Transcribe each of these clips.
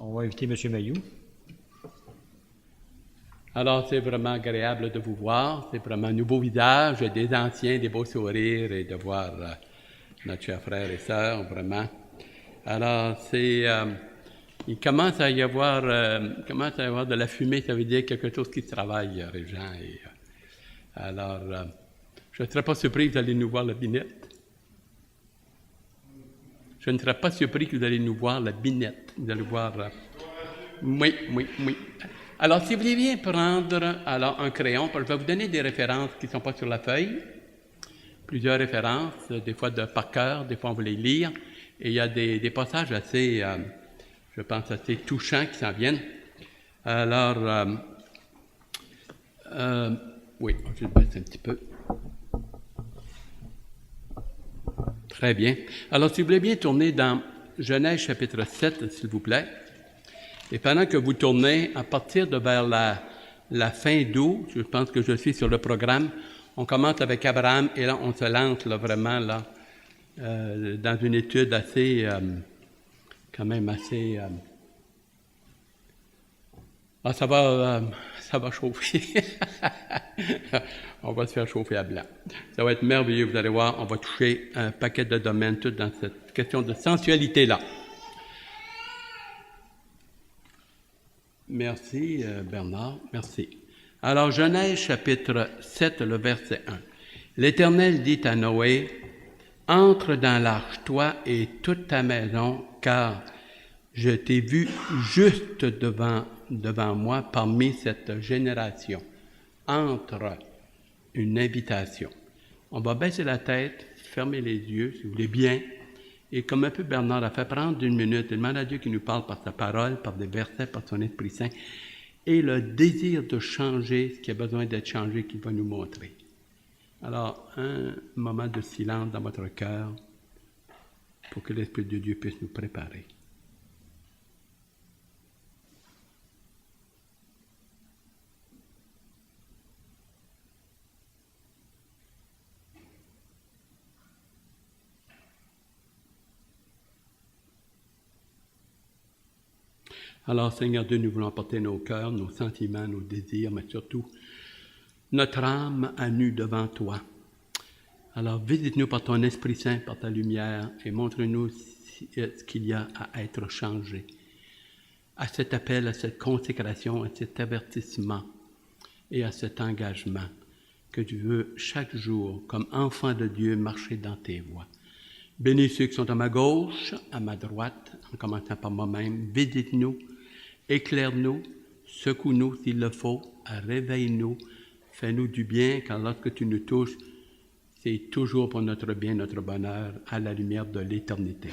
On va inviter M. Mayou. Alors, c'est vraiment agréable de vous voir. C'est vraiment un nouveau visage, des anciens, des beaux sourires et de voir notre cher frère et sœur, vraiment. Alors, il commence à y avoir de la fumée, ça veut dire quelque chose qui travaille, Régent. Alors, je ne serais pas surpris que vous allez nous voir la binette. Je ne serais pas surpris que vous allez nous voir la binette. Vous allez voir... Oui. Alors, si vous voulez bien prendre un crayon, je vais vous donner des références qui ne sont pas sur la feuille. Plusieurs références, des fois par cœur, des fois on va les lire. Et il y a des passages assez, je pense, assez touchants qui s'en viennent. Alors, oui, je vais baisser un petit peu. Très bien. Alors, si vous voulez bien tourner dans Genèse chapitre 7, s'il vous plaît. Et pendant que vous tournez, à partir de vers la fin d'août, je pense que je suis sur le programme, on commence avec Abraham et là, on se lance là, vraiment là, dans une étude assez, quand même assez... ça va chauffer. On va se faire chauffer à blanc. Ça va être merveilleux, vous allez voir, on va toucher un paquet de domaines, tout dans cette question de sensualité-là. Merci, Bernard. Merci. Alors, Genèse, chapitre 7, le verset 1. L'Éternel dit à Noé, « Entre dans l'arche, toi et toute ta maison, car je t'ai vu juste devant moi parmi cette génération. » Entre, une invitation. On va baisser la tête, fermer les yeux, si vous voulez bien, et comme un peu Bernard a fait, prendre une minute et demander à Dieu qui nous parle par sa parole, par des versets, par son Esprit Saint, et le désir de changer ce qui a besoin d'être changé qu'il va nous montrer. Alors, un moment de silence dans votre cœur pour que l'Esprit de Dieu puisse nous préparer. Alors, Seigneur Dieu, nous voulons porter nos cœurs, nos sentiments, nos désirs, mais surtout notre âme à nu devant toi. Alors, visite-nous par ton Esprit Saint, par ta lumière, et montre-nous ce qu'il y a à être changé. À cet appel, à cette consécration, à cet avertissement et à cet engagement que tu veux chaque jour, comme enfant de Dieu, marcher dans tes voies. Bénis ceux qui sont à ma gauche, à ma droite, en commençant par moi-même. Visite-nous. Éclaire-nous, secoue-nous s'il le faut, réveille-nous, fais-nous du bien, car lorsque tu nous touches, c'est toujours pour notre bien, notre bonheur, à la lumière de l'éternité.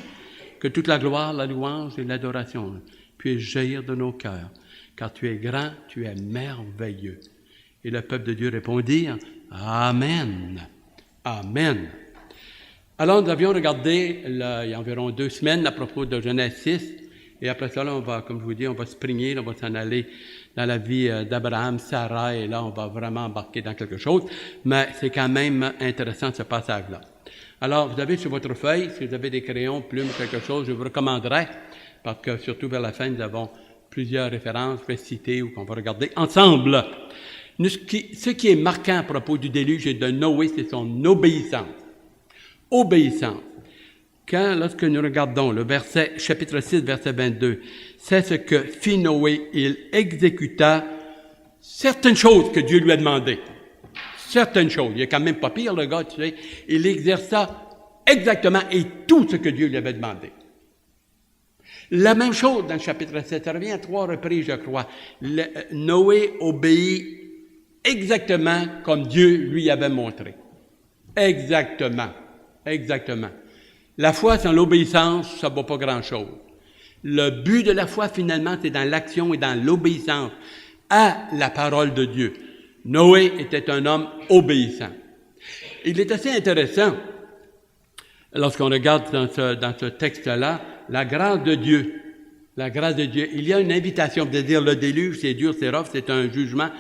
Que toute la gloire, la louange et l'adoration puissent jaillir de nos cœurs, car tu es grand, tu es merveilleux. Et le peuple de Dieu répondit, Amen. Amen. Alors, nous avions regardé, il y a environ 2 semaines, à propos de Genèse 6, et après ça, là, on va, comme je vous dis, on va se prigner, on va s'en aller dans la vie d'Abraham, Sarah, et là, on va vraiment embarquer dans quelque chose. Mais c'est quand même intéressant, ce passage-là. Alors, vous avez sur votre feuille, si vous avez des crayons, plumes, quelque chose, je vous recommanderais, parce que surtout vers la fin, nous avons plusieurs références, je vais citer ou qu'on va regarder ensemble. Ce qui est marquant à propos du déluge et de Noé, c'est son obéissance. Obéissance. Lorsque nous regardons le verset, chapitre 6, verset 22, c'est ce que fit Noé, il exécuta certaines choses que Dieu lui a demandées. Certaines choses. Il est quand même pas pire, le gars, tu sais. Il exerça exactement et tout ce que Dieu lui avait demandé. La même chose dans le chapitre 7, ça revient à 3 reprises, je crois. Noé obéit exactement comme Dieu lui avait montré. Exactement. La foi sans l'obéissance, ça ne vaut pas grand-chose. Le but de la foi, finalement, c'est dans l'action et dans l'obéissance à la parole de Dieu. Noé était un homme obéissant. Il est assez intéressant, lorsqu'on regarde dans ce texte-là, la grâce de Dieu. La grâce de Dieu. Il y a une invitation de dire le déluge, c'est dur, c'est rough, c'est un jugement.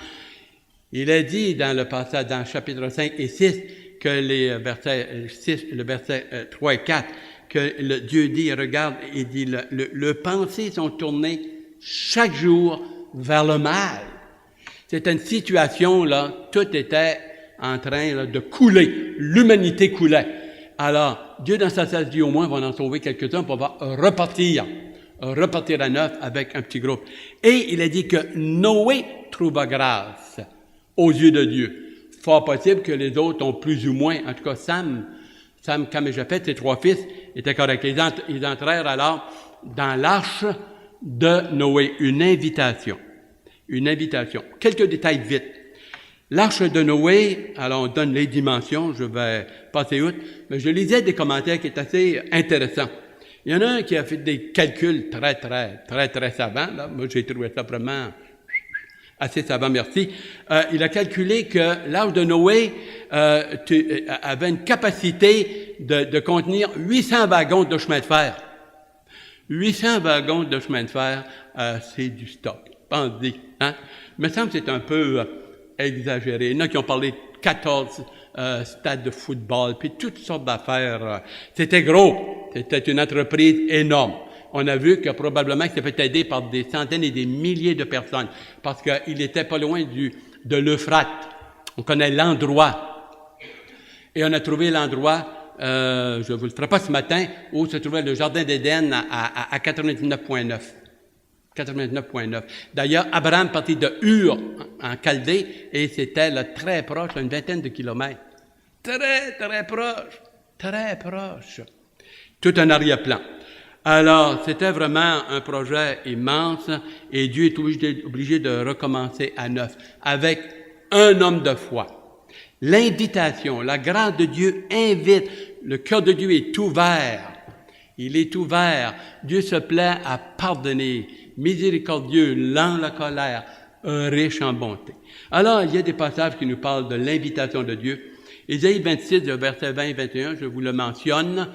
Il est dit dans le passage, dans le chapitre 5 et 6, que le verset 3 et 4, que Dieu dit, regarde, il dit, le pensées sont tournées chaque jour vers le mal. C'était une situation, là, tout était en train là, de couler. L'humanité coulait. Alors, Dieu, dans sa sagesse, dit au moins, va en sauver quelques-uns pour pouvoir repartir à neuf avec un petit groupe. Et il a dit que Noé trouva grâce aux yeux de Dieu. Fort possible que les autres ont plus ou moins, en tout cas Sam, Cam et Japheth, ses 3 fils, étaient corrects. Ils entrèrent alors dans l'arche de Noé, une invitation. Quelques détails vite. L'arche de Noé, alors on donne les dimensions, je vais passer outre, mais je lisais des commentaires qui étaient assez intéressants. Il y en a un qui a fait des calculs très savants, là. Moi j'ai trouvé ça vraiment assez savant, merci. Il a calculé que l'arche de Noé avait une capacité de contenir 800 wagons de chemin de fer. 800 wagons de chemin de fer, c'est du stock. Pensez, hein? Il me semble que c'est un peu exagéré. Il y en a qui ont parlé de 14 stades de football, puis toutes sortes d'affaires. C'était gros. C'était une entreprise énorme. On a vu que probablement qu'il s'est fait aider par des centaines et des milliers de personnes, parce qu'il était pas loin de l'Euphrate. On connaît l'endroit. Et on a trouvé l'endroit, je vous le ferai pas ce matin, où se trouvait le Jardin d'Éden à 99,9. 89,9. D'ailleurs, Abraham partit de Ur, en Chaldée, et c'était là, très proche, à une vingtaine de kilomètres. Très proche. Tout un arrière-plan. Alors, c'était vraiment un projet immense, et Dieu est obligé de recommencer à neuf, avec un homme de foi. L'invitation, la grâce de Dieu invite, le cœur de Dieu est ouvert. Il est ouvert. Dieu se plaît à pardonner. Miséricordieux, lent la colère, riche en bonté. Alors, il y a des passages qui nous parlent de l'invitation de Dieu. Ésaïe 26, le verset 20 et 21, je vous le mentionne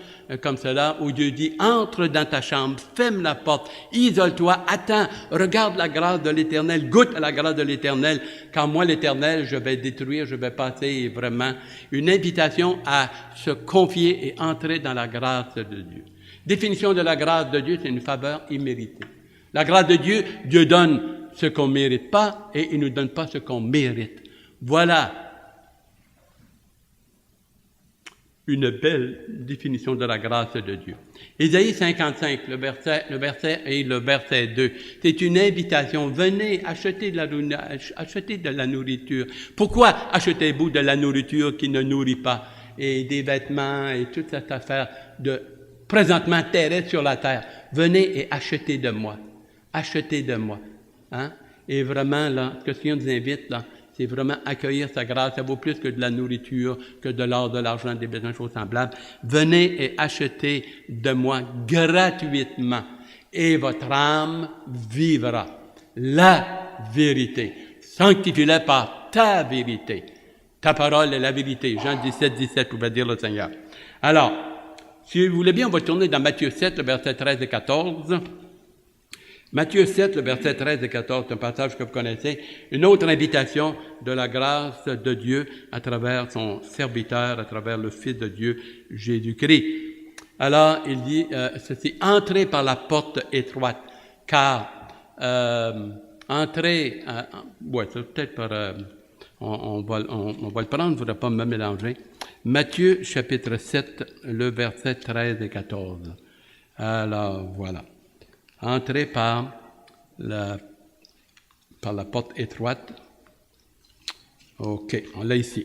comme cela, où Dieu dit, entre dans ta chambre, ferme la porte, isole-toi, attends, regarde la grâce de l'Éternel, goûte à la grâce de l'Éternel, car moi, l'Éternel, je vais détruire, je vais passer vraiment une invitation à se confier et entrer dans la grâce de Dieu. Définition de la grâce de Dieu, c'est une faveur imméritée. La grâce de Dieu, Dieu donne ce qu'on ne mérite pas et il ne nous donne pas ce qu'on mérite. Voilà une belle définition de la grâce de Dieu. Ésaïe 55, le verset et le verset 2, c'est une invitation. Venez acheter de la nourriture. Pourquoi achetez-vous de la nourriture qui ne nourrit pas? Et des vêtements et toute cette affaire de présentement terrestre sur la terre. Venez et achetez de moi. Achetez de moi. Hein? Et vraiment, là, ce que le Seigneur nous invite, là, c'est vraiment accueillir sa grâce. Ça vaut plus que de la nourriture, que de l'or, de l'argent, des besoins, choses semblables. Venez et achetez de moi gratuitement. Et votre âme vivra. La vérité. Sanctifie-la par ta vérité. Ta parole est la vérité. Jean 17, 17, pouvait dire le Seigneur. Alors, si vous voulez bien, on va tourner dans Matthieu 7, le verset 13 et 14. Matthieu 7, le verset 13 et 14, c'est un passage que vous connaissez. Une autre invitation de la grâce de Dieu à travers son serviteur, à travers le Fils de Dieu, Jésus-Christ. Alors, il dit ceci, « Entrez par la porte étroite, car entrez... » c'est peut-être par... on va le prendre, je ne voudrais pas me mélanger. Matthieu, chapitre 7, le verset 13 et 14. Alors, voilà. Entrez par la porte étroite. OK, on l'a ici.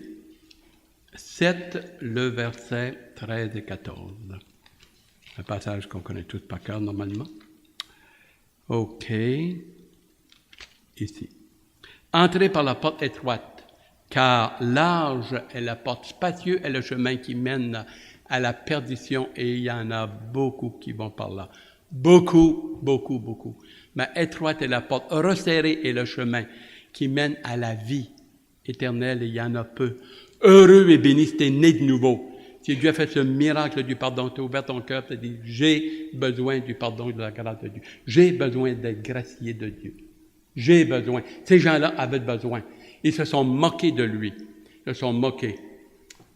7, le verset 13 et 14. Un passage qu'on connaît tous par cœur normalement. OK. Ici. Entrez par la porte étroite, car large est la porte, spacieux est le chemin qui mène à la perdition, et il y en a beaucoup qui vont par là. Beaucoup. Mais étroite est la porte, resserré est le chemin qui mène à la vie éternelle, et il y en a peu. Heureux et béni si t'es né de nouveau. Si Dieu a fait ce miracle du pardon, tu as ouvert ton cœur, tu as dit, j'ai besoin du pardon et de la grâce de Dieu. J'ai besoin d'être gracié de Dieu. J'ai besoin. Ces gens-là avaient besoin. Ils se sont moqués de lui. Ils se sont moqués.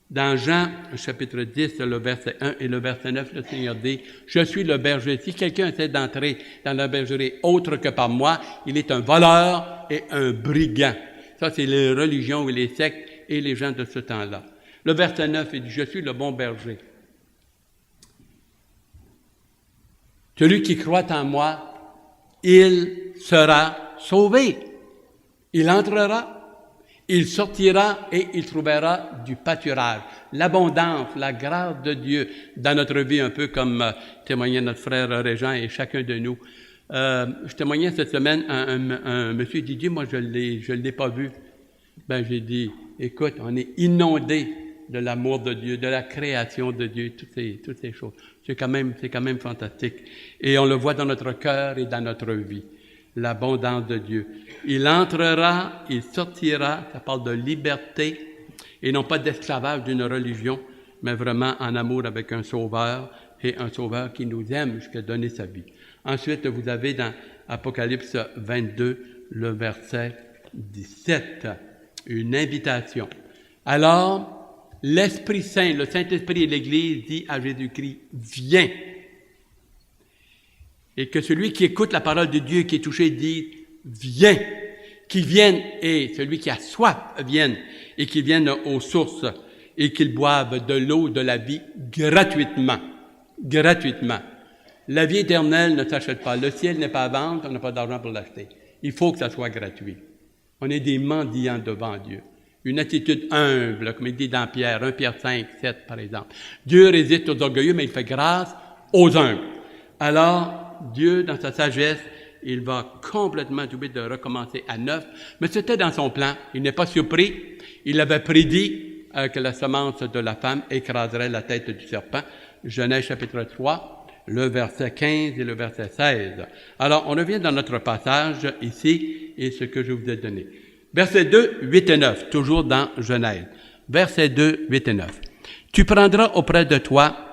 Dans Jean, chapitre 10, le verset 1 et le verset 9, le Seigneur dit, « Je suis le berger. Si quelqu'un essaie d'entrer dans la bergerie autre que par moi, il est un voleur et un brigand. » Ça, c'est les religions et les sectes et les gens de ce temps-là. Le verset 9, il dit, « Je suis le bon berger. Celui qui croit en moi, il sera sauvé. Il entrera. Il sortira et il trouvera du pâturage, l'abondance, la grâce de Dieu dans notre vie, un peu comme témoignait notre frère Régent et chacun de nous. Je témoignais cette semaine un monsieur qui dit, moi je l'ai pas vu. Ben j'ai dit, écoute, on est inondé de l'amour de Dieu, de la création de Dieu, toutes ces choses. C'est quand même fantastique. Et on le voit dans notre cœur et dans notre vie. L'abondance de Dieu. Il entrera, il sortira, ça parle de liberté, et non pas d'esclavage d'une religion, mais vraiment en amour avec un sauveur, et un sauveur qui nous aime jusqu'à donner sa vie. Ensuite, vous avez dans Apocalypse 22, le verset 17, une invitation. Alors, l'Esprit Saint, le Saint-Esprit et l'Église dit à Jésus-Christ, « Viens ». Et que celui qui écoute la parole de Dieu, qui est touché, dit, viens, qu'il vienne, et celui qui a soif vienne, et qu'il vienne aux sources, et qu'il boive de l'eau de la vie gratuitement. Gratuitement. La vie éternelle ne s'achète pas. Le ciel n'est pas à vendre, on n'a pas d'argent pour l'acheter. Il faut que ça soit gratuit. On est des mendiants devant Dieu. Une attitude humble, comme il dit dans Pierre, 1 Pierre 5, 7 par exemple. Dieu résiste aux orgueilleux, mais il fait grâce aux humbles. Alors, Dieu, dans sa sagesse, il va complètement oublier de recommencer à neuf. Mais c'était dans son plan. Il n'est pas surpris. Il avait prédit que la semence de la femme écraserait la tête du serpent. Genèse chapitre 3, le verset 15 et le verset 16. Alors, on revient dans notre passage ici et ce que je vous ai donné. Verset 2, 8 et 9, toujours dans Genèse. Verset 2, 8 et 9. Tu prendras auprès de toi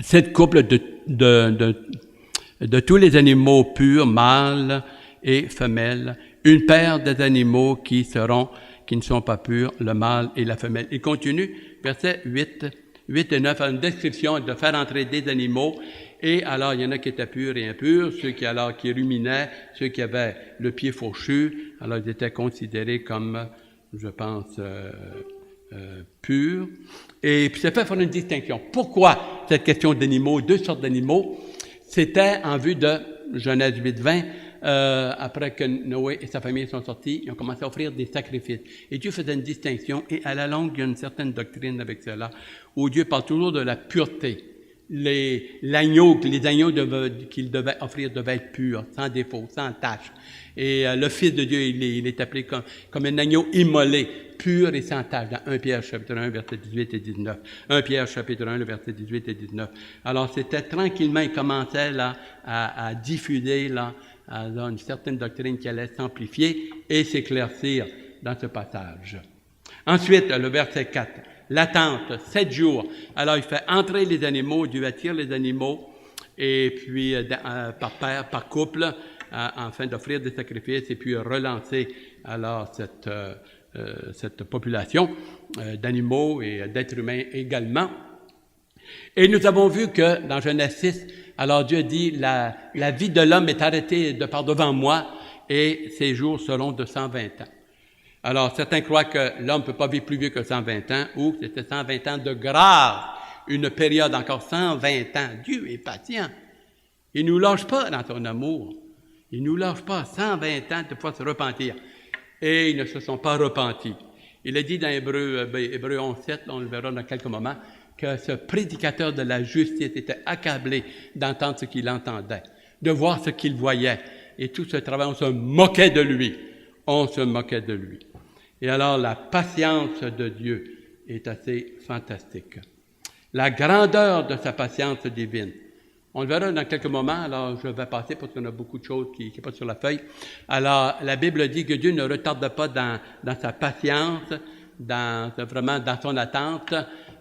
cette couple de tous les animaux purs, mâles et femelles, une paire des animaux qui ne sont pas purs, le mâle et la femelle. Il continue, verset 8 et 9, à une description de faire entrer des animaux, et alors il y en a qui étaient purs et impurs, ceux qui ruminaient, ceux qui avaient le pied fourchu, alors ils étaient considérés comme, je pense, purs. Et puis ça fait faire une distinction. Pourquoi cette question d'animaux, deux sortes d'animaux? C'était en vue de Genèse 8, 20, après que Noé et sa famille sont sortis, ils ont commencé à offrir des sacrifices. Et Dieu faisait une distinction, et à la longue, il y a une certaine doctrine avec cela, où Dieu parle toujours de la pureté. Les agneaux qu'il devait offrir devaient être purs, sans défaut, sans tache. Et le Fils de Dieu, il est appelé comme un agneau immolé, pur et sans tache, dans 1 Pierre chapitre 1, verset 18 et 19. 1 Pierre chapitre 1, le verset 18 et 19. Alors, c'était tranquillement, il commençait là à diffuser là, une certaine doctrine qui allait s'amplifier et s'éclaircir dans ce passage. Ensuite, le verset 4. L'attente, 7 jours. Alors, il fait entrer les animaux, Dieu attire les animaux, et puis par paire, par couple, afin d'offrir des sacrifices, et puis relancer alors cette population d'animaux et d'êtres humains également. Et nous avons vu que dans Genèse 6, alors Dieu dit, la vie de l'homme est arrêtée de par devant moi, et ses jours seront de 120 ans. Alors, certains croient que l'homme ne peut pas vivre plus vieux que 120 ans, ou que c'était 120 ans de grâce, une période encore 120 ans. Dieu est patient. Il ne nous lâche pas dans son amour. Il ne nous lâche pas 120 ans de pouvoir se repentir. Et ils ne se sont pas repentis. Il est dit dans Hébreux 11.7, on le verra dans quelques moments, que ce prédicateur de la justice était accablé d'entendre ce qu'il entendait, de voir ce qu'il voyait. Et tout ce travail, on se moquait de lui. On se moquait de lui. Et alors, la patience de Dieu est assez fantastique. La grandeur de sa patience divine. On le verra dans quelques moments, alors je vais passer parce qu'on a beaucoup de choses qui sont pas sur la feuille. Alors, la Bible dit que Dieu ne retarde pas dans sa patience, vraiment dans son attente,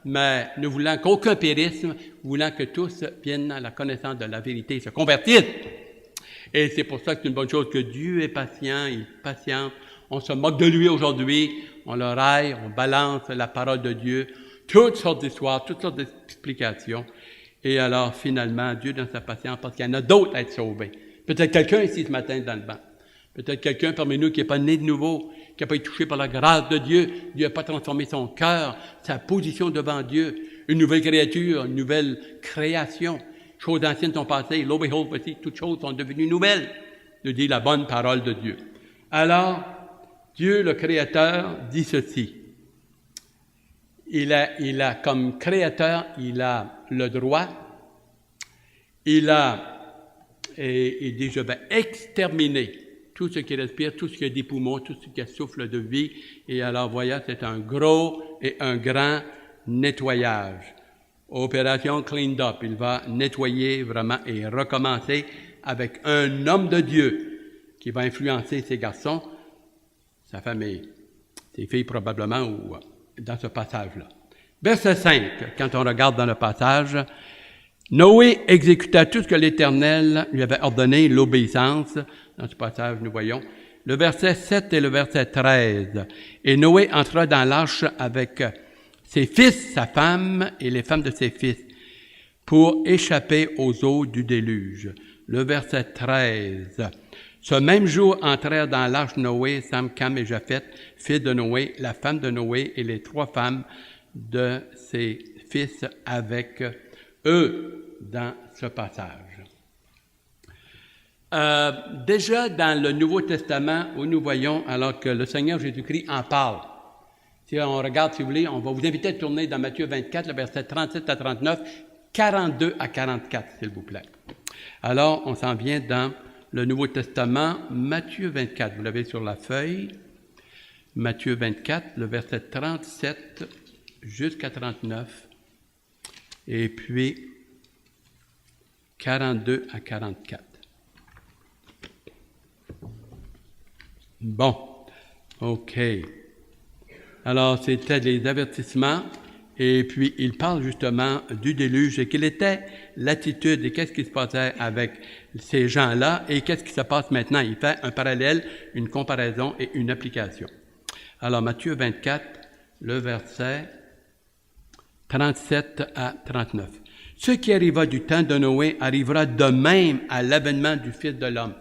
mais nous voulons qu'aucun périsse, voulant que tous viennent à la connaissance de la vérité et se convertissent. Et c'est pour ça que c'est une bonne chose que Dieu est patient, il est patient. On se moque de lui aujourd'hui, on le raille, on balance la parole de Dieu. toutes sortes d'histoires, toutes sortes d'explications. Et alors, finalement, Dieu, dans sa patience, parce qu'il y en a d'autres à être sauvés. Peut-être quelqu'un ici ce matin dans le banc. Peut-être quelqu'un parmi nous qui n'est pas né de nouveau, qui n'a pas été touché par la grâce de Dieu. Dieu n'a pas transformé son cœur, sa position devant Dieu. Une nouvelle créature, une nouvelle création. Choses anciennes sont passées. Lo, behold, voici, toutes choses sont devenues nouvelles, nous dit la bonne parole de Dieu. Alors, Dieu, le Créateur, dit ceci. Il a comme Créateur, il a le droit, il dit, je vais exterminer tout ce qui respire, tout ce qui a des poumons, tout ce qui souffle de vie. Et alors, voyez, c'est un gros et un grand nettoyage. Opération cleaned up. Il va nettoyer vraiment et recommencer avec un homme de Dieu qui va influencer ses garçons, sa femme et ses filles probablement, ou dans ce passage-là. Verset 5, quand on regarde dans le passage, Noé exécuta tout ce que l'Éternel lui avait ordonné, l'obéissance. Dans ce passage, nous voyons le verset 7 et le verset 13. Et Noé entra dans l'arche avec ses fils, sa femme et les femmes de ses fils, pour échapper aux eaux du déluge. Le verset 13. Ce même jour entrèrent dans l'arche Noé, Sam, Cam et Japheth, fils de Noé, la femme de Noé et les 3 femmes de ses fils avec eux dans ce passage. Déjà dans le Nouveau Testament, où nous voyons, alors que le Seigneur Jésus-Christ en parle, si on regarde, si vous voulez, on va vous inviter à tourner dans Matthieu 24, le verset 37 à 39, 42 à 44, s'il vous plaît. Alors, on s'en vient dans le Nouveau Testament, Matthieu 24, vous l'avez sur la feuille, Matthieu 24, le verset 37 jusqu'à 39, et puis 42 à 44. Bon, OK. Alors, c'était les avertissements, et puis il parle justement du déluge, et quelle était l'attitude, et qu'est-ce qui se passait avec ces gens-là, et qu'est-ce qui se passe maintenant. Il fait un parallèle, une comparaison et une application. Alors, Matthieu 24, le verset 37 à 39. « Ce qui arriva du temps de Noé arrivera de même à l'avènement du Fils de l'homme. »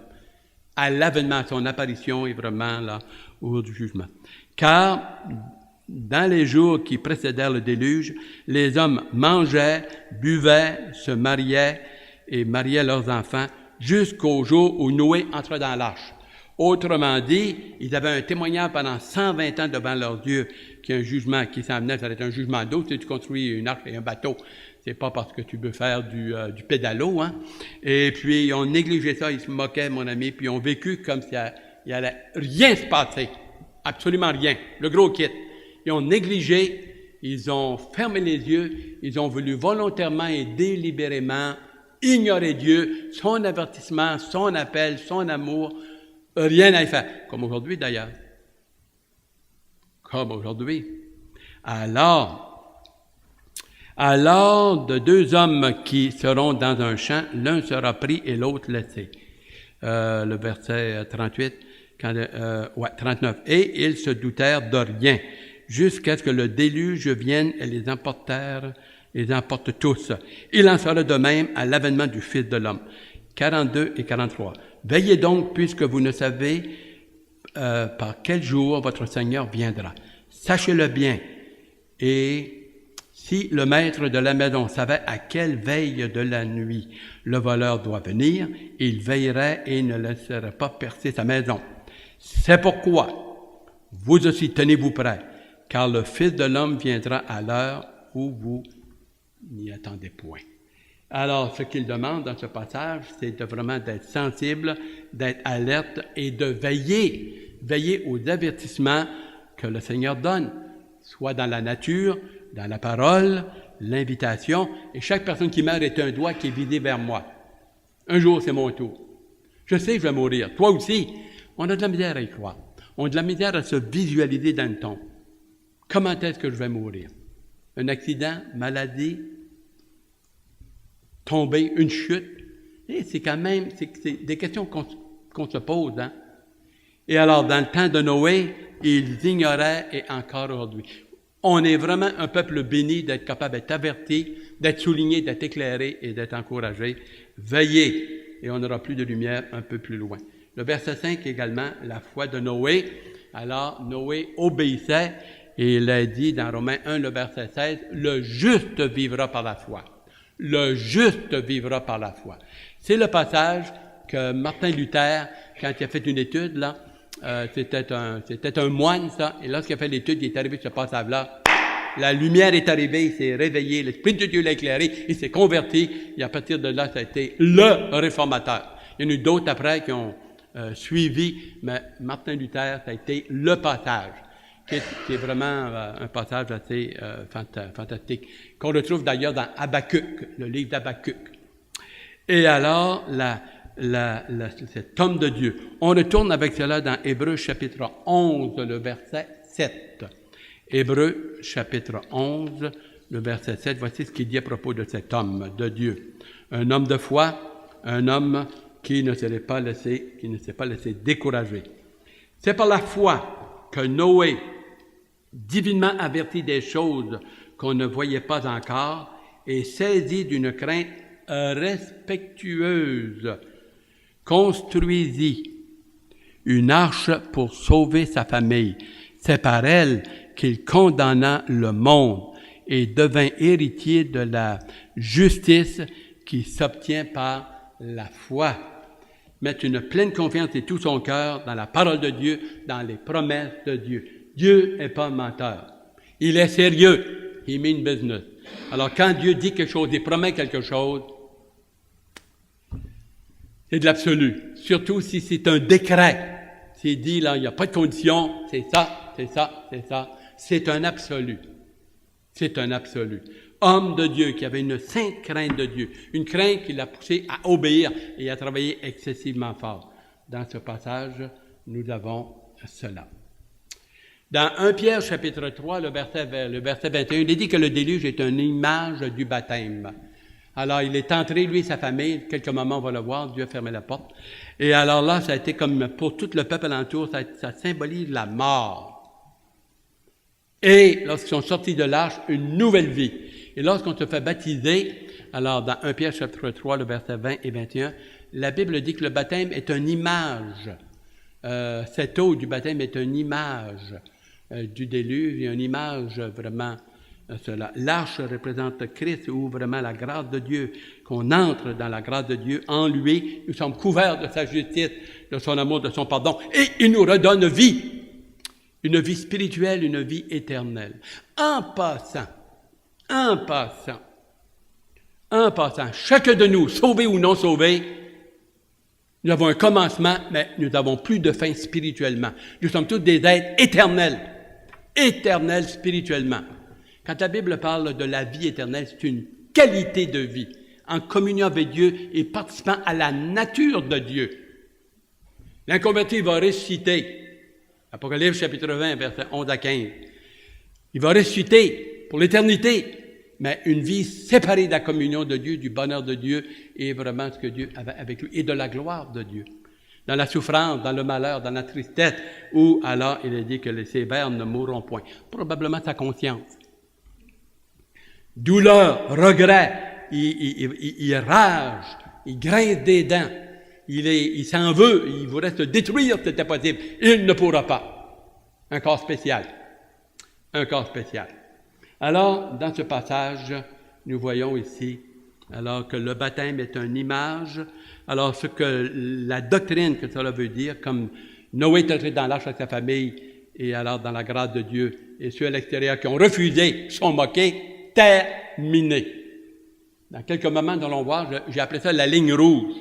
À l'avènement, son apparition est vraiment là, au jour du jugement. « Car dans les jours qui précédèrent le déluge, les hommes mangeaient, buvaient, se mariaient et mariaient leurs enfants jusqu'au jour où Noé entra dans l'arche. » Autrement dit, ils avaient un témoignage pendant 120 ans devant leurs yeux qu'il y a un jugement qui s'en venait. Ça va être un jugement d'eau. Si tu construis une arche et un bateau, c'est pas parce que tu veux faire du pédalo, hein. Et puis, ils ont négligé ça, ils se moquaient, mon ami, puis ils ont vécu comme si il allait rien se passer. Absolument rien. Le gros kit. Ils ont négligé, ils ont fermé les yeux, ils ont voulu volontairement et délibérément ignorer Dieu, son avertissement, son appel, son amour. Rien à y faire. Comme aujourd'hui, d'ailleurs. Comme aujourd'hui. Alors, de 2 hommes qui seront dans un champ, l'un sera pris et l'autre laissé. Le verset 38, 39. Et ils se doutèrent de rien, jusqu'à ce que le déluge vienne et les emporte tous. Il en sera de même à l'avènement du Fils de l'homme. 42 et 43. Veillez donc, puisque vous ne savez par quel jour votre Seigneur viendra. Sachez-le bien. Et si le maître de la maison savait à quelle veille de la nuit le voleur doit venir, il veillerait et ne laisserait pas percer sa maison. C'est pourquoi vous aussi tenez-vous prêts, car le Fils de l'homme viendra à l'heure où vous n'y attendez point. Alors, ce qu'il demande dans ce passage, c'est vraiment d'être sensible, d'être alerte et de veiller aux avertissements que le Seigneur donne, soit dans la nature, dans la parole, l'invitation. Et chaque personne qui meurt est un doigt qui est visé vers moi. Un jour, c'est mon tour. Je sais que je vais mourir. Toi aussi. On a de la misère à y croire. On a de la misère à se visualiser dans le tombe. Comment est-ce que je vais mourir? Un accident, maladie, tomber, une chute. Et c'est quand même, c'est des questions qu'on se pose, hein. Et alors, dans le temps de Noé, ils ignoraient, et encore aujourd'hui. On est vraiment un peuple béni d'être capable d'être averti, d'être souligné, d'être éclairé et d'être encouragé. Veillez, et on aura plus de lumière un peu plus loin. Le verset 5 également, la foi de Noé. Alors, Noé obéissait, et il a dit dans Romains 1, le verset 16, « Le juste vivra par la foi. » Le juste vivra par la foi. C'est le passage que Martin Luther, quand il a fait une étude, là, c'était un moine, ça, et lorsqu'il a fait l'étude, il est arrivé sur ce passage-là. La lumière est arrivée, il s'est réveillé, l'Esprit de Dieu l'a éclairé, il s'est converti, et à partir de là, ça a été le réformateur. Il y en a eu d'autres après qui ont suivi, mais Martin Luther, ça a été le passage, qui est vraiment un passage assez fantastique, qu'on retrouve d'ailleurs dans Habakkuk, le livre d'Habakkuk. Et alors, cet homme de Dieu. On retourne avec cela dans Hébreux chapitre 11, le verset 7. Hébreux chapitre 11, le verset 7. Voici ce qu'il dit à propos de cet homme de Dieu. Un homme de foi, un homme qui ne s'est pas laissé décourager. C'est par la foi que Noé, divinement averti des choses qu'on ne voyait pas encore, et saisi d'une crainte respectueuse, construisit une arche pour sauver sa famille. C'est par elle qu'il condamna le monde et devint héritier de la justice qui s'obtient par la foi. Mettre une pleine confiance et tout son cœur dans la parole de Dieu, dans les promesses de Dieu. Dieu n'est pas menteur. Il est sérieux. He mean business. Alors, quand Dieu dit quelque chose, il promet quelque chose, c'est de l'absolu. Surtout si c'est un décret. C'est dit, là, il n'y a pas de condition, c'est ça, c'est ça, c'est ça. C'est un absolu. C'est un absolu. Homme de Dieu qui avait une sainte crainte de Dieu, une crainte qui l'a poussé à obéir et à travailler excessivement fort. Dans ce passage, nous avons cela. Dans 1 Pierre chapitre 3, le verset 21, il est dit que le déluge est une image du baptême. Alors, il est entré, lui et sa famille, quelques moments, on va le voir, Dieu a fermé la porte. Et alors là, ça a été comme pour tout le peuple alentour, ça symbolise la mort. Et lorsqu'ils sont sortis de l'arche, une nouvelle vie. Et lorsqu'on se fait baptiser, alors dans 1 Pierre chapitre 3, le verset 20 et 21, la Bible dit que le baptême est une image. Cette eau du baptême est une image du déluge et une image vraiment cela. L'arche représente Christ ou vraiment la grâce de Dieu, qu'on entre dans la grâce de Dieu. En lui, nous sommes couverts de sa justice, de son amour, de son pardon, et il nous redonne vie. Une vie spirituelle, une vie éternelle. En passant, chacun de nous, sauvé ou non sauvé, nous avons un commencement, mais nous n'avons plus de fin spirituellement. Nous sommes tous des êtres éternels spirituellement. Quand la Bible parle de la vie éternelle, c'est une qualité de vie, en communion avec Dieu et participant à la nature de Dieu. L'inconverti va ressusciter. Apocalypse chapitre 20, verset 11 à 15. Il va ressusciter pour l'éternité, mais une vie séparée de la communion de Dieu, du bonheur de Dieu et vraiment ce que Dieu avait avec lui et de la gloire de Dieu. Dans la souffrance, dans le malheur, dans la tristesse, où alors il est dit que les sévères ne mourront point. Probablement sa conscience. Douleur, regret, il rage, il grince des dents, il s'en veut, il voudrait se détruire si c'était possible. Il ne pourra pas. Un corps spécial. Alors, dans ce passage, nous voyons ici, alors que le baptême est une image, alors ce que la doctrine que cela veut dire, comme Noé est entré dans l'arche avec sa famille, et alors dans la grâce de Dieu, et ceux à l'extérieur qui ont refusé, sont moqués, terminé. Dans quelques moments, nous allons voir, j'ai appelé ça la ligne rouge.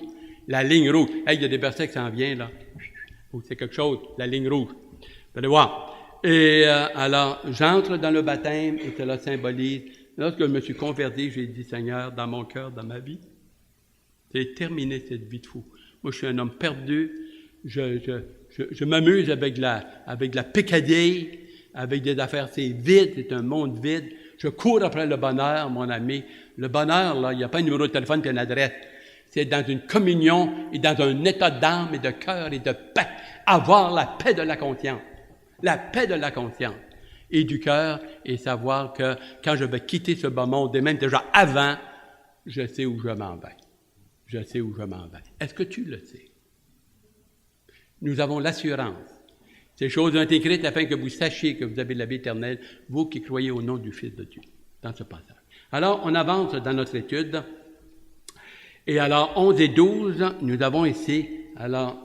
La ligne rouge. Hey, il y a des versets qui s'en viennent, là. C'est quelque chose, la ligne rouge. Vous allez voir. Et alors, j'entre dans le baptême et cela symbolise. Lorsque je me suis converti, j'ai dit, Seigneur, dans mon cœur, dans ma vie, c'est terminé cette vie de fou. Moi, je suis un homme perdu. Je m'amuse avec la pécadille, avec des affaires. C'est vide, c'est un monde vide. Je cours après le bonheur, mon ami. Le bonheur, là, il n'y a pas un numéro de téléphone et une adresse. C'est dans une communion et dans un état d'âme et de cœur et de paix. Avoir la paix de la conscience. La paix de la conscience. et du cœur, et savoir que quand je vais quitter ce bas monde, et même déjà avant, je sais où je m'en vais. Je sais où je m'en vais. Est-ce que tu le sais? Nous avons l'assurance. Ces choses ont été écrites afin que vous sachiez que vous avez la vie éternelle, vous qui croyez au nom du Fils de Dieu, dans ce passage. Alors, on avance dans notre étude. Et alors, 11 et 12, nous avons ici, alors,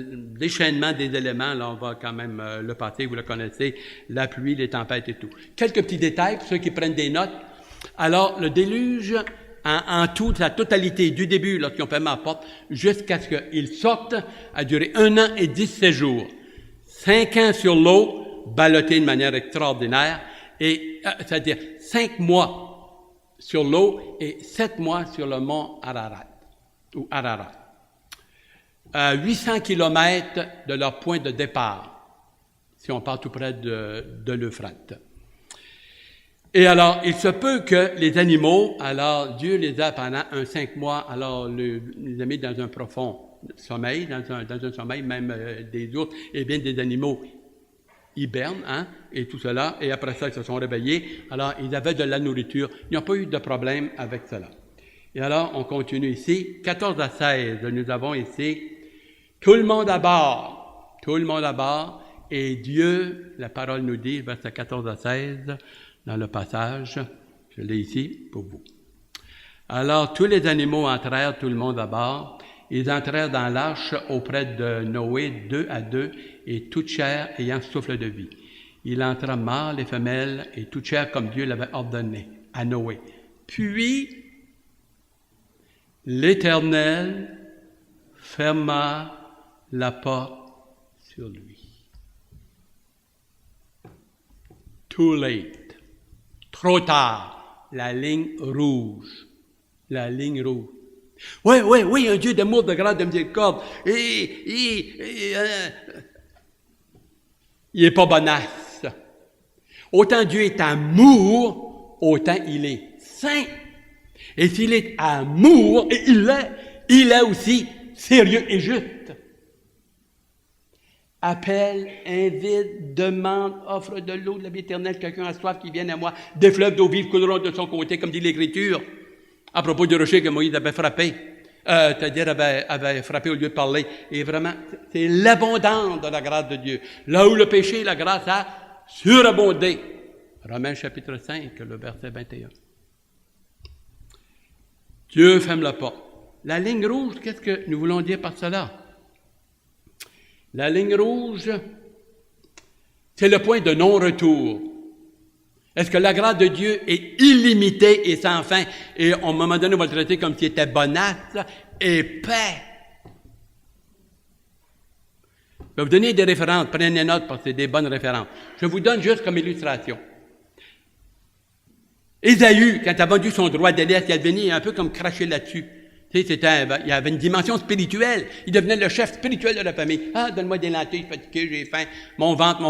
déchaînement des éléments, là, on va quand même le passer, vous le connaissez, la pluie, les tempêtes et tout. Quelques petits détails pour ceux qui prennent des notes. Alors, le déluge, en tout, la totalité du début, lorsqu'ils ont fermé la porte, jusqu'à ce qu'ils sortent, a duré 1 an et 17 jours. 5 ans sur l'eau, ballotté de manière extraordinaire, et c'est-à-dire 5 mois sur l'eau et 7 mois sur le mont Ararat, ou Ararat. 800 kilomètres de leur point de départ, si on part tout près de l'Euphrate. Et alors, il se peut que les animaux, alors Dieu les a pendant 5 mois, alors les a mis dans un profond sommeil, dans un sommeil même des ours et bien des animaux hibernent, et tout cela, et après ça, ils se sont réveillés. Alors, ils avaient de la nourriture. Ils n'ont pas eu de problème avec cela. Et alors, on continue ici. 14 à 16, nous avons ici tout le monde à bord. Tout le monde à bord. Et Dieu, la parole nous dit, verset 14 à 16, dans le passage, je l'ai ici pour vous. Alors, tous les animaux entrèrent, tout le monde à bord. Ils entrèrent dans l'arche auprès de Noé, 2 à 2, et toute chair ayant souffle de vie. Il entra mâle et femelle, et toute chair comme Dieu l'avait ordonné à Noé. Puis, l'Éternel ferma la porte sur lui. Too late. Trop tard. La ligne rouge. La ligne rouge. Oui, un Dieu d'amour, de grâce, de miséricorde. Il n'est pas bonasse. Autant Dieu est amour, autant il est saint. Et s'il est amour, et il est aussi sérieux et juste. Appelle, invite, demande, offre de l'eau de la vie éternelle, quelqu'un a soif qui vienne à moi, des fleuves d'eau vive couleront de son côté, comme dit l'Écriture. À propos du rocher que Moïse avait frappé, c'est-à-dire avait frappé au lieu de parler. Et vraiment, c'est l'abondance de la grâce de Dieu. Là où le péché, la grâce a surabondé. Romains chapitre 5, le verset 21. Dieu ferme la porte. La ligne rouge, qu'est-ce que nous voulons dire par cela? La ligne rouge, c'est le point de non-retour. Est-ce que la grâce de Dieu est illimitée et sans fin? Et à un moment donné, on va le traiter comme s'il était bonasse et paix. Je vais vous donner des références. Prenez note parce que c'est des bonnes références. Je vous donne juste comme illustration. Ésaü, quand il a vendu son droit d'élève, il est venu un peu comme cracher là-dessus. Tu sais, il y avait une dimension spirituelle. Il devenait le chef spirituel de la famille. Ah, donne-moi des lentilles, je suis fatigué, j'ai faim. Mon ventre.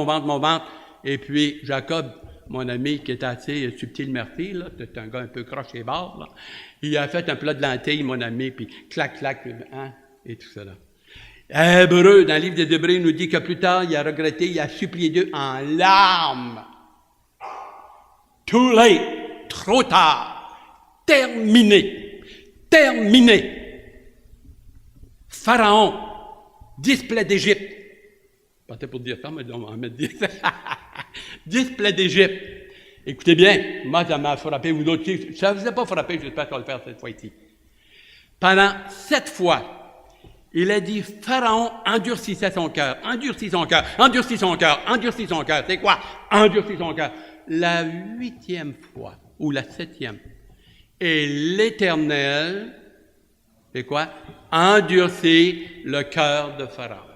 Et puis, Jacob, mon ami qui était assez subtil, merci, là, c'est un gars un peu croche et barre, là. Il a fait un plat de lentilles, mon ami, puis clac, et tout cela. Hébreu, dans le livre des Hébreux, il nous dit que plus tard, il a regretté, il a supplié Dieu en larmes. Too late, trop tard, terminé. Pharaon, 10 plaies d'Égypte. Pas pour dire ça, mais on va en mettre 10. 10 plaies d'Égypte. Écoutez bien, moi, ça m'a frappé, vous autres, ça ne vous a pas frappé, j'espère qu'on va le faire cette fois-ci. Pendant 7 fois, il a dit, Pharaon endurcissait son cœur. C'est quoi? Endurcit son cœur. La 8e fois, ou la 7e, et l'Éternel, c'est quoi? Endurcit le cœur de Pharaon.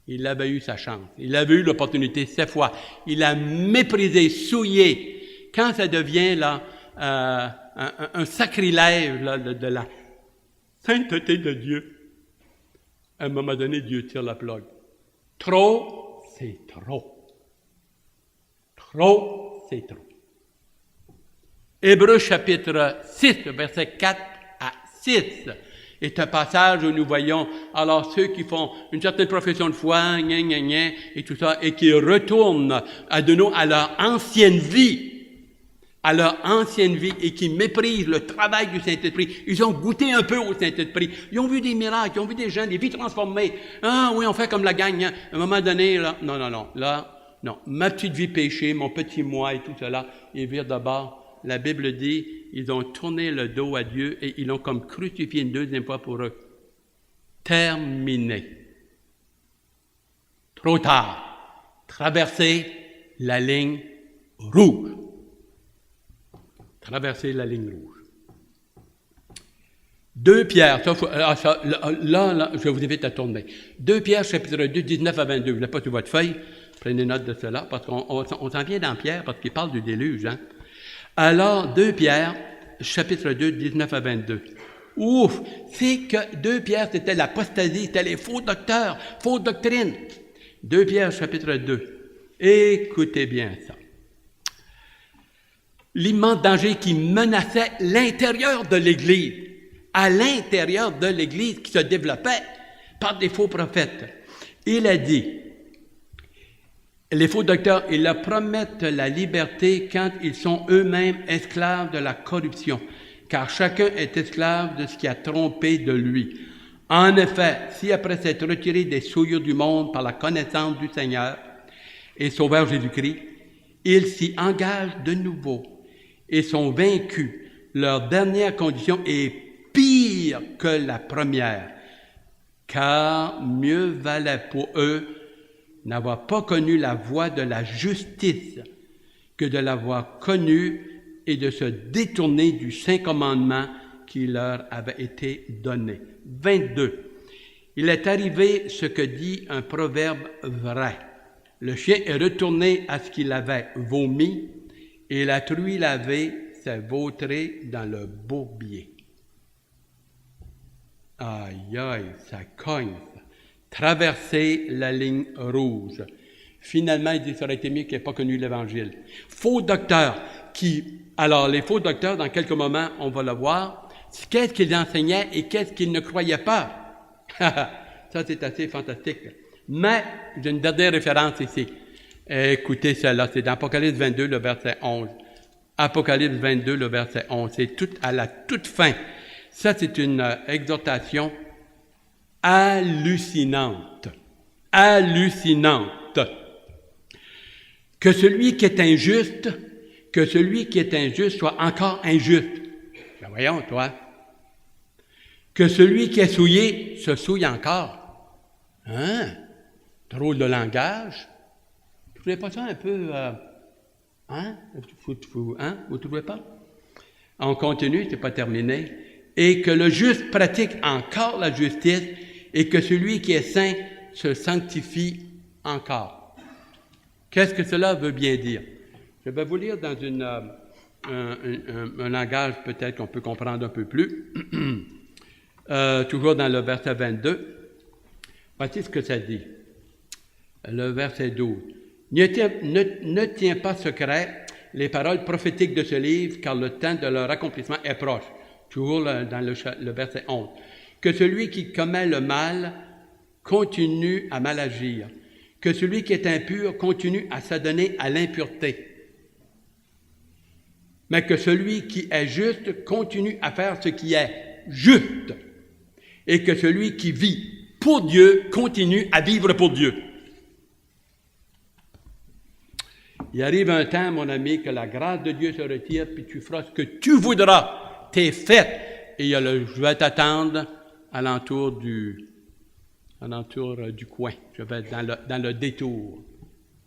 Il avait eu sa chance. Il avait eu l'opportunité 7 fois. Il a méprisé, souillé. Quand ça devient là un sacrilège là, de la sainteté de Dieu, à un moment donné, Dieu tire la plug. Trop, c'est trop. Trop, c'est trop. Hébreux chapitre 6, verset 4 à 6. est un passage où nous voyons alors ceux qui font une certaine profession de foi, et tout ça, et qui retournent à leur ancienne vie, et qui méprisent le travail du Saint-Esprit. Ils ont goûté un peu au Saint-Esprit. Ils ont vu des miracles, ils ont vu des gens, des vies transformées. Ah oui, on fait comme la gang. Hein. À un moment donné, là, non. Ma petite vie péchée, mon petit moi et tout cela, ils virent d'abord. La Bible dit, ils ont tourné le dos à Dieu et ils l'ont comme crucifié une deuxième fois pour eux. Terminé. Trop tard. Traverser la ligne rouge. Traverser la ligne rouge. 2 Pierre, là, je vous invite à tourner. 2 Pierre, chapitre 2, 19 à 22. Vous n'avez pas sur votre feuille, prenez note de cela, parce qu'on s'en vient dans Pierre, parce qu'il parle du déluge, hein. Alors, 2 Pierre, chapitre 2, 19 à 22. Ouf! C'est que 2 Pierre, c'était l'apostasie, c'était les faux docteurs, fausses doctrines. 2 Pierre, chapitre 2. Écoutez bien ça. L'immense danger qui menaçait l'intérieur de l'Église, à l'intérieur de l'Église qui se développait par des faux prophètes. Il a dit, les faux docteurs, ils leur promettent la liberté quand ils sont eux-mêmes esclaves de la corruption, car chacun est esclave de ce qui a trompé de lui. En effet, si après s'être retiré des souillures du monde par la connaissance du Seigneur et Sauveur Jésus-Christ, ils s'y engagent de nouveau et sont vaincus, leur dernière condition est pire que la première, car mieux valait pour eux n'avoir pas connu la voie de la justice que de l'avoir connue et de se détourner du Saint Commandement qui leur avait été donné. 22. Il est arrivé ce que dit un proverbe vrai. Le chien est retourné à ce qu'il avait vomi et la truie lavée s'est vautrée dans le bourbier. Aïe, aïe, ça cogne. Traverser la ligne rouge. Finalement, il dit que ça aurait été mieux qu'il n'ait pas connu l'Évangile. Faux docteurs alors les faux docteurs, dans quelques moments, on va le voir, qu'est-ce qu'ils enseignaient et qu'est-ce qu'ils ne croyaient pas. Ça, c'est assez fantastique. Mais, j'ai une dernière référence ici. Écoutez cela, c'est dans Apocalypse 22, le verset 11. Apocalypse 22, le verset 11. C'est à la toute fin. Ça, c'est une exhortation hallucinante. Hallucinante. Que celui qui est injuste soit encore injuste. Ben voyons, toi. Que celui qui est souillé se souille encore. Hein? Drôle de langage. Vous ne trouvez pas ça un peu... Vous ne trouvez pas? On continue, c'est pas terminé. Et que le juste pratique encore la justice et que celui qui est saint se sanctifie encore. Qu'est-ce que cela veut bien dire? Je vais vous lire dans un langage peut-être qu'on peut comprendre un peu plus. Toujours dans le verset 22. Voici ce que ça dit. Le verset 12. Ne tiens pas secret les paroles prophétiques de ce livre, car le temps de leur accomplissement est proche. Toujours dans le verset 11. Que celui qui commet le mal continue à mal agir. Que celui qui est impur continue à s'adonner à l'impureté. Mais que celui qui est juste continue à faire ce qui est juste. Et que celui qui vit pour Dieu continue à vivre pour Dieu. Il arrive un temps, mon ami, que la grâce de Dieu se retire, puis tu feras ce que tu voudras. T'es fait. Et il y a je vais t'attendre alentour du coin. Je vais être dans le détour.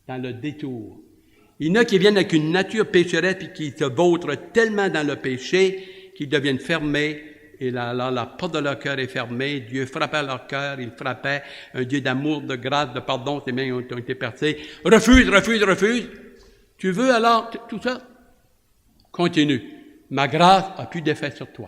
Dans le détour. Il y en a qui viennent avec une nature pécheresse puis qui se vautrent tellement dans le péché qu'ils deviennent fermés. Et là, la porte de leur cœur est fermée. Dieu frappait leur cœur. Il frappait. Un Dieu d'amour, de grâce, de pardon. Ses mains ont été percées. Refuse. Tu veux alors tout ça? Continue. Ma grâce a plus d'effet sur toi.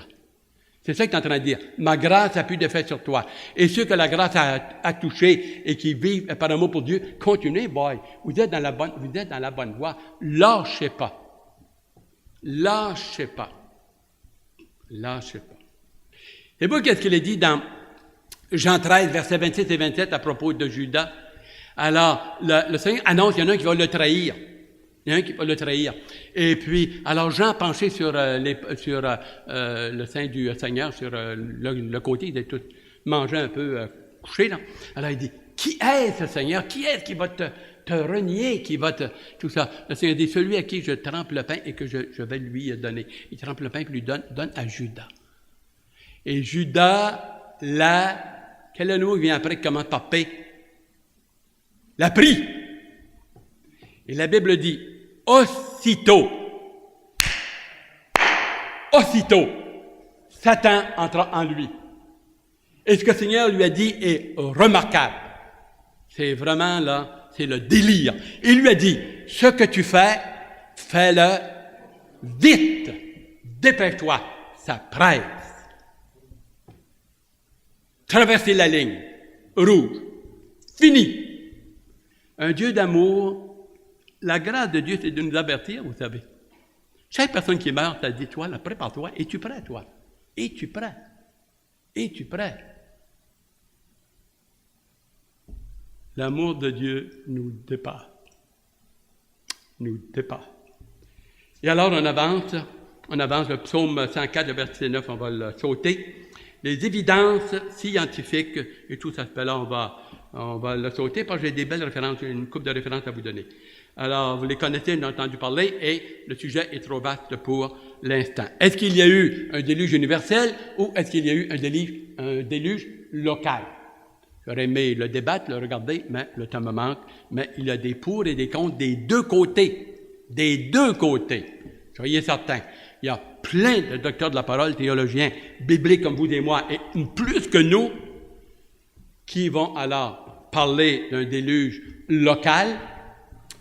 C'est ça qu'il est en train de dire. Ma grâce a plus d'effet sur toi. Et ceux que la grâce a touché et qui vivent par amour pour Dieu, continuez, boy. Vous êtes dans la bonne voie. Lâchez pas. Et vous, qu'est-ce qu'il a dit dans Jean 13, versets 26 et 27 à propos de Judas? Alors, le Seigneur annonce qu'il y en a un qui va le trahir. Il y en a un qui va le trahir. Et puis, alors Jean penché sur le sein du Seigneur, sur le côté, il était tout mangé un peu couché, là. Alors il dit, qui est-ce, Seigneur? Qui est-ce qui va te renier, qui va te... Tout ça. Le Seigneur dit, celui à qui je trempe le pain et que je vais lui donner. Il trempe le pain et lui donne à Judas. Et Judas, là, quel nom vient après qui commence par P? L'a pris. Et la Bible dit, aussitôt, Satan entra en lui. Et ce que le Seigneur lui a dit est remarquable. C'est vraiment là, c'est le délire. Il lui a dit, ce que tu fais, fais-le vite. Dépêche-toi, ça presse. Traverser la ligne rouge. Fini. Un Dieu d'amour, la grâce de Dieu, c'est de nous avertir, vous savez. Chaque personne qui meurt, t'a dit, toi, là, prépare-toi. Es-tu prêt, toi? Es-tu prêt? Es-tu prêt? L'amour de Dieu nous dépasse. Nous dépasse. Et alors, on avance, le psaume 104, le verset 9, on va le sauter. Les évidences scientifiques, et tout ça, là, on va le sauter, parce que j'ai des belles références, j'ai une couple de références à vous donner. Alors, vous les connaissez, vous en avez entendu parler, et le sujet est trop vaste pour l'instant. Est-ce qu'il y a eu un déluge universel, ou est-ce qu'il y a eu un déluge local? J'aurais aimé le débattre, le regarder, mais le temps me manque. Mais il y a des pour et des contre des deux côtés. Des deux côtés. Soyez certains. Il y a plein de docteurs de la parole, théologiens, bibliques comme vous et moi, et plus que nous, qui vont alors parler d'un déluge local,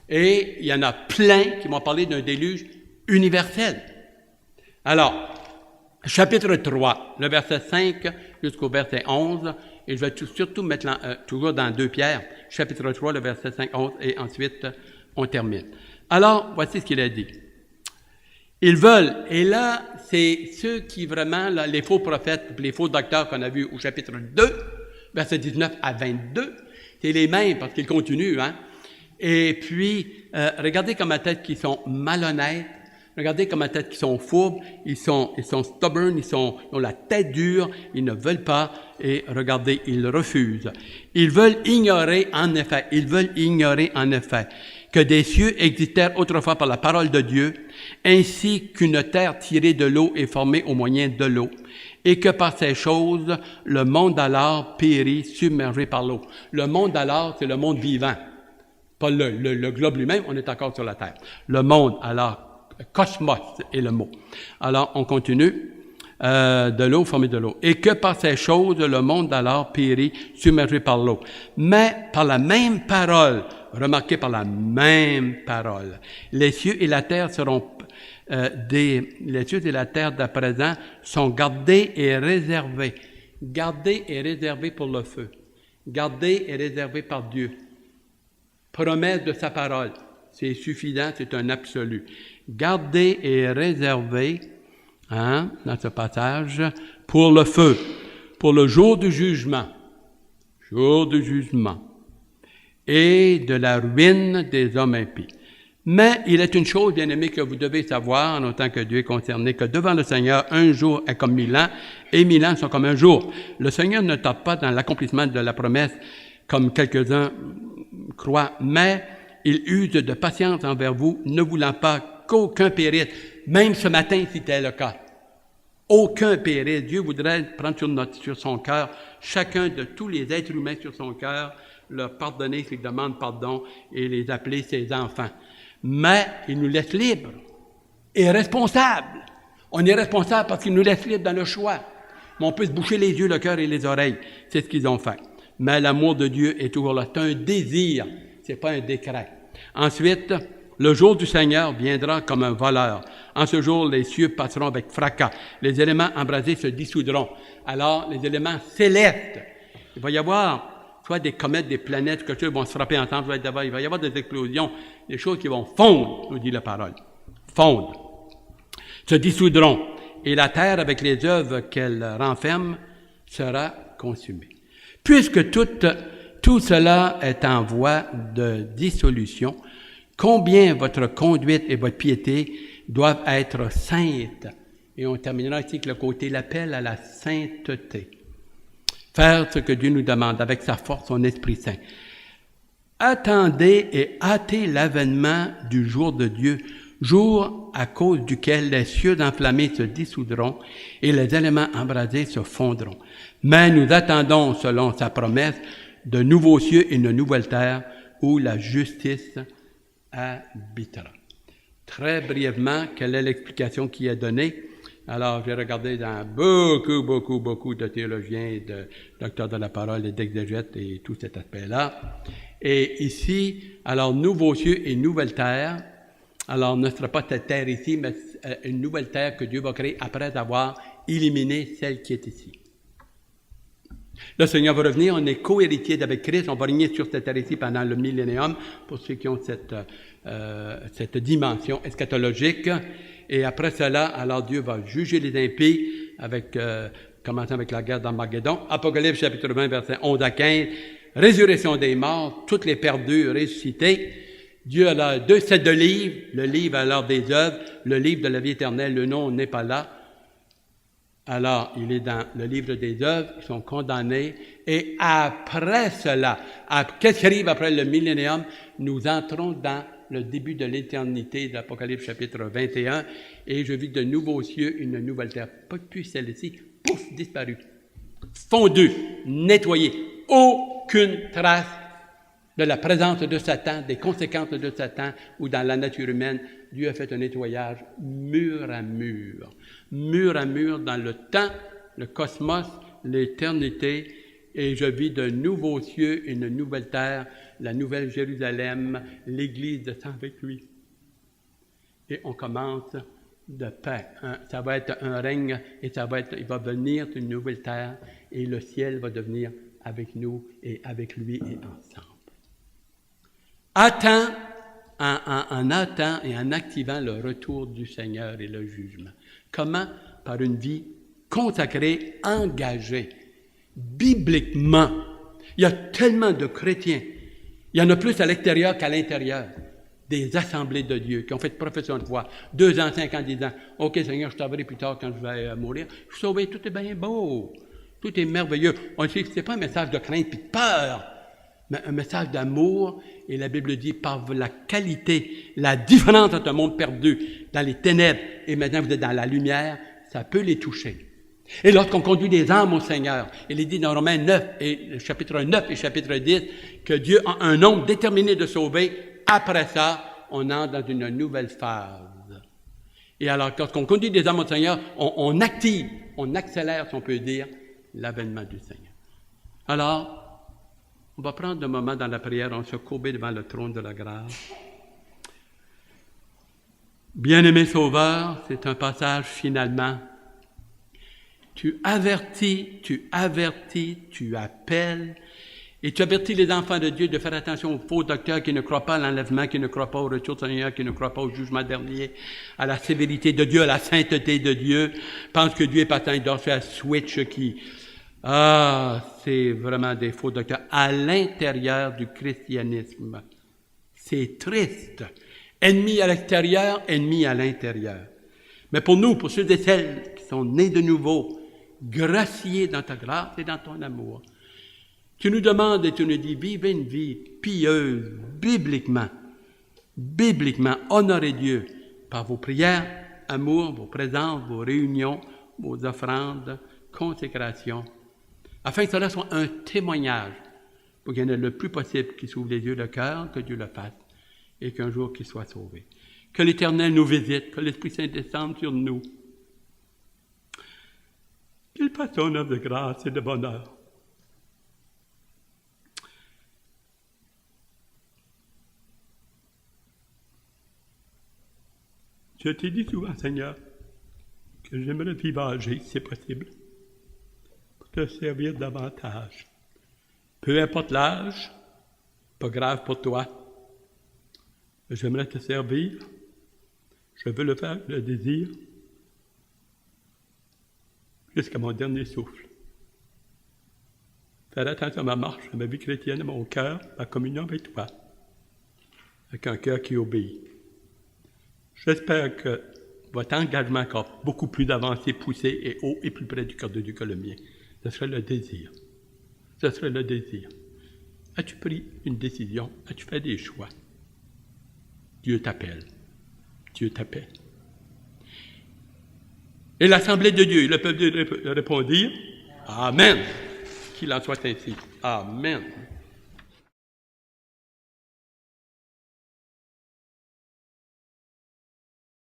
et il y en a plein qui vont parler d'un déluge universel. Alors, chapitre 3, le verset 5 jusqu'au verset 11, et je vais surtout mettre toujours dans 2 Pierre, chapitre 3, le verset 5, 11, et ensuite on termine. Alors, voici ce qu'il a dit. Ils veulent, et là, c'est ceux qui vraiment, là, les faux prophètes, les faux docteurs qu'on a vus au chapitre 2, verset 19 à 22, c'est les mêmes parce qu'ils continuent, hein. Et puis, regardez comme à tête qu'ils sont malhonnêtes, regardez comme à tête qu'ils sont fourbes, ils sont stubborn, ils ont la tête dure, ils ne veulent pas, et regardez, ils refusent. Ils veulent ignorer en effet que des cieux existèrent autrefois par la parole de Dieu, ainsi qu'une terre tirée de l'eau et formée au moyen de l'eau, et que par ces choses, le monde alors périt, submergé par l'eau. Le monde alors, c'est le monde vivant. Pas le globe lui-même, on est encore sur la terre. Le monde alors, cosmos est le mot. Alors, on continue. De l'eau, formée de l'eau. Et que par ces choses, le monde alors périt, submergé par l'eau. Mais par la même parole, remarquez par la même parole, les cieux et la terre seront les cieux et la terre d'à présent sont gardés et réservés. Gardés et réservés pour le feu. Gardés et réservés par Dieu. Promesse de sa parole. C'est suffisant, c'est un absolu. Gardés et réservés, hein, dans ce passage, pour le feu, pour le jour du jugement, et de la ruine des hommes impies. Mais il est une chose, bien-aimés, que vous devez savoir, en autant que Dieu est concerné, que devant le Seigneur, un jour est comme 1000 ans, et 1000 ans sont comme un jour. Le Seigneur ne tarde pas dans l'accomplissement de la promesse, comme quelques-uns croient, mais il use de patience envers vous, ne voulant pas qu'aucun périsse. Même ce matin, c'était le cas. Aucun périsse. Dieu voudrait prendre sur son cœur, chacun de tous les êtres humains sur son cœur, leur pardonner s'ils demandent pardon et les appeler ses enfants. Mais il nous laisse libres et responsables. On est responsable parce qu'il nous laisse libres dans le choix. Mais on peut se boucher les yeux, le cœur et les oreilles. C'est ce qu'ils ont fait. Mais l'amour de Dieu est toujours là. C'est un désir, c'est pas un décret. Ensuite, le jour du Seigneur viendra comme un voleur. En ce jour, les cieux passeront avec fracas. Les éléments embrasés se dissoudront. Alors, les éléments célestes, il va y avoir soit des comètes, des planètes, quelque chose vont se frapper ensemble, il va y avoir des explosions, des choses qui vont fondre, nous dit la parole. Fondre. Se dissoudront. Et la terre, avec les œuvres qu'elle renferme, sera consumé. Puisque tout cela est en voie de dissolution, combien votre conduite et votre piété doivent être saintes. Et on terminera ici avec le côté l'appel à la sainteté. Faire ce que Dieu nous demande avec sa force, son Esprit Saint. Attendez et hâtez l'avènement du jour de Dieu, jour à cause duquel les cieux enflammés se dissoudront et les éléments embrasés se fondront. Mais nous attendons, selon sa promesse, de nouveaux cieux et une nouvelle terre où la justice habitera. Très brièvement, quelle est l'explication qui est donnée? Alors, j'ai regardé dans beaucoup de théologiens, et de docteurs de la parole et d'exégètes et tout cet aspect-là. Et ici, alors, nouveaux cieux et nouvelle terre. Alors, ne sera pas cette terre ici, mais une nouvelle terre que Dieu va créer après avoir éliminé celle qui est ici. Le Seigneur va revenir, on est co-héritier avec Christ, on va régner sur cette terre ici pendant le millénium, pour ceux qui ont cette dimension eschatologique. Et après cela, alors Dieu va juger les impies, commençant avec la guerre d'Armageddon. Apocalypse chapitre 20, versets 11 à 15, résurrection des morts, toutes les perdus ressuscités. Dieu a deux sets de livres, le livre alors des œuvres, le livre de la vie éternelle, le nom n'est pas là. Alors, il est dans le livre des œuvres, ils sont condamnés. Et après cela, qu'est-ce qui arrive après le millénium? Nous entrons dans le début de l'éternité de l'Apocalypse chapitre 21, et je vis de nouveaux cieux, une nouvelle terre. Pas depuis celle-ci, pouf, disparu. Fondu, nettoyé. Aucune trace de la présence de Satan, des conséquences de Satan ou dans la nature humaine. Dieu a fait un nettoyage mur à mur dans le temps, le cosmos, l'éternité, et je vis de nouveaux cieux, une nouvelle terre, la nouvelle Jérusalem, l'Église descend avec lui. Et on commence de paix. Ça va être un règne, et il va venir une nouvelle terre, et le ciel va devenir avec nous, et avec lui, et ensemble. Attends, en attendant et en activant le retour du Seigneur et le jugement. Comment? Par une vie consacrée, engagée, bibliquement. Il y a tellement de chrétiens, il y en a plus à l'extérieur qu'à l'intérieur, des assemblées de Dieu qui ont fait profession de foi, 2 ans, 5 ans, 10 ans. « OK, Seigneur, je t'enverrai plus tard quand je vais mourir. Je suis sauvé, tout est bien beau, tout est merveilleux. » On sait que ce n'est pas un message de crainte et de peur, mais un message d'amour. Et la Bible dit, par la qualité, la différence entre un monde perdu dans les ténèbres et maintenant vous êtes dans la lumière, ça peut les toucher. Et lorsqu'on conduit des âmes au Seigneur, il est dit dans Romains 9, et chapitre 9 et chapitre 10, que Dieu a un nombre déterminé de sauver. Après ça, on entre dans une nouvelle phase. Et alors, lorsqu'on conduit des âmes au Seigneur, on active, on accélère, si on peut dire, l'avènement du Seigneur. Alors, on va prendre un moment dans la prière, on se courber devant le trône de la grâce. Bien-aimé Sauveur, c'est un passage finalement. Tu avertis, tu appelles, et tu avertis les enfants de Dieu de faire attention aux faux docteurs qui ne croient pas à l'enlèvement, qui ne croient pas au retour du Seigneur, qui ne croient pas au jugement dernier, à la sévérité de Dieu, à la sainteté de Dieu. Pense que Dieu est pas il doit faire switch qui... c'est vraiment des faux docteurs à l'intérieur du christianisme. C'est triste. Ennemi à l'extérieur, ennemi à l'intérieur. Mais pour nous, pour ceux et celles qui sont nés de nouveau, graciés dans ta grâce et dans ton amour, tu nous demandes et tu nous dis, vivez une vie pieuse, bibliquement, honorez Dieu par vos prières, amour, vos présences, vos réunions, vos offrandes, consécration, afin que cela soit un témoignage pour qu'il y en ait le plus possible qui s'ouvre les yeux, le cœur, que Dieu le fasse, et qu'un jour qu'il soit sauvé. Que l'Éternel nous visite, que l'Esprit Saint descende sur nous, qu'il fasse son œuvre de grâce et de bonheur. Je t'ai dit souvent, Seigneur, que j'aimerais vivre âgé, si c'est possible, pour te servir davantage. Peu importe l'âge, pas grave pour toi. J'aimerais te servir. Je veux le faire, je le désire, jusqu'à mon dernier souffle. faire attention à ma marche, à ma vie chrétienne, à mon cœur, ma communion avec toi, avec un cœur qui obéit. J'espère que votre engagement encore beaucoup plus avancé, poussé et haut et plus près du cœur de Dieu que le mien. Ce serait le désir. Ce serait le désir. As-tu pris une décision? As-tu fait des choix? Dieu t'appelle. Dieu t'appelle. Et l'Assemblée de Dieu, le peuple de Dieu répondit, Amen. Qu'il en soit ainsi. Amen.